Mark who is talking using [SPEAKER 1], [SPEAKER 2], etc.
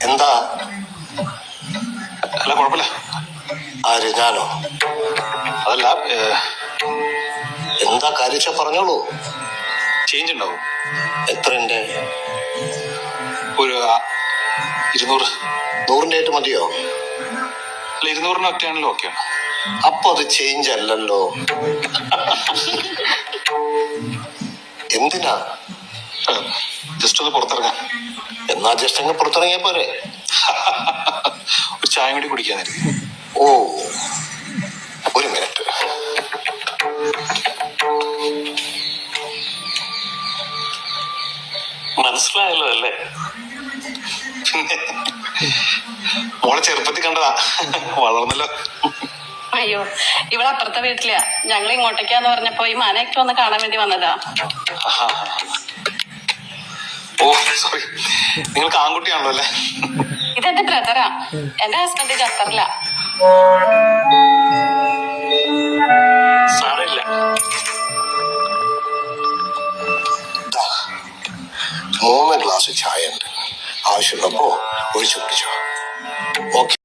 [SPEAKER 1] എന്താ?
[SPEAKER 2] അല്ല കുഴപ്പമില്ല.
[SPEAKER 1] ആര്? ഞാനോ?
[SPEAKER 2] അതല്ല,
[SPEAKER 1] എന്താ കാര്യച്ച പറഞ്ഞോളൂ.
[SPEAKER 2] ചേഞ്ച് ഉണ്ടാവും.
[SPEAKER 1] എത്രയുണ്ട്?
[SPEAKER 2] ഒരു 200.
[SPEAKER 1] 100ന്റെ ആയിട്ട് മതിയോ?
[SPEAKER 2] അല്ല, 200 ഒക്കെയാണല്ലോ. ഓക്കെയാണ്.
[SPEAKER 1] അപ്പൊ അത് ചേഞ്ച് അല്ലല്ലോ. എന്തിനാ?
[SPEAKER 2] ജസ്റ്റ് ഒന്ന് പുറത്തിറങ്ങാം.
[SPEAKER 1] എന്നാ ജസ്റ്റ് അങ്ങ് പുറത്തിറങ്ങിയ പോരെ?
[SPEAKER 2] ഒരു ചായ കൂടി കുടിക്കാനായിരിക്കും.
[SPEAKER 1] ഓ, ഒരു മിനിറ്റ്.
[SPEAKER 2] മനസ്സിലായല്ലോ അല്ലേ? മോളെ ചെറുപ്പത്തിൽ കണ്ടതാ, വളർന്നല്ലോ.
[SPEAKER 3] അയ്യോ, ഇവിടെ അപ്പുറത്തെ വീട്ടിലാ. ഞങ്ങൾ ഇങ്ങോട്ടേക്കാന്ന് പറഞ്ഞപ്പോ ഈ മനയൊക്കെ ഒന്ന് കാണാൻ വേണ്ടി വന്നതാ.
[SPEAKER 2] ഓ സോറി, നിങ്ങൾക്ക് ആൺകുട്ടിയാണല്ലോ അല്ലേ?
[SPEAKER 3] ഇതെന്റെ ബ്രദറാ. എന്റെ ഹസ്ബൻഡ് ഖത്തറില.
[SPEAKER 2] സാരമില്ല.
[SPEAKER 1] 3 ഗ്ലാസ് ചായ ഉണ്ട്. ആവശ്യമുള്ളപ്പോ ഒഴിച്ചു കുടിച്ചോ. ഓക്കെ.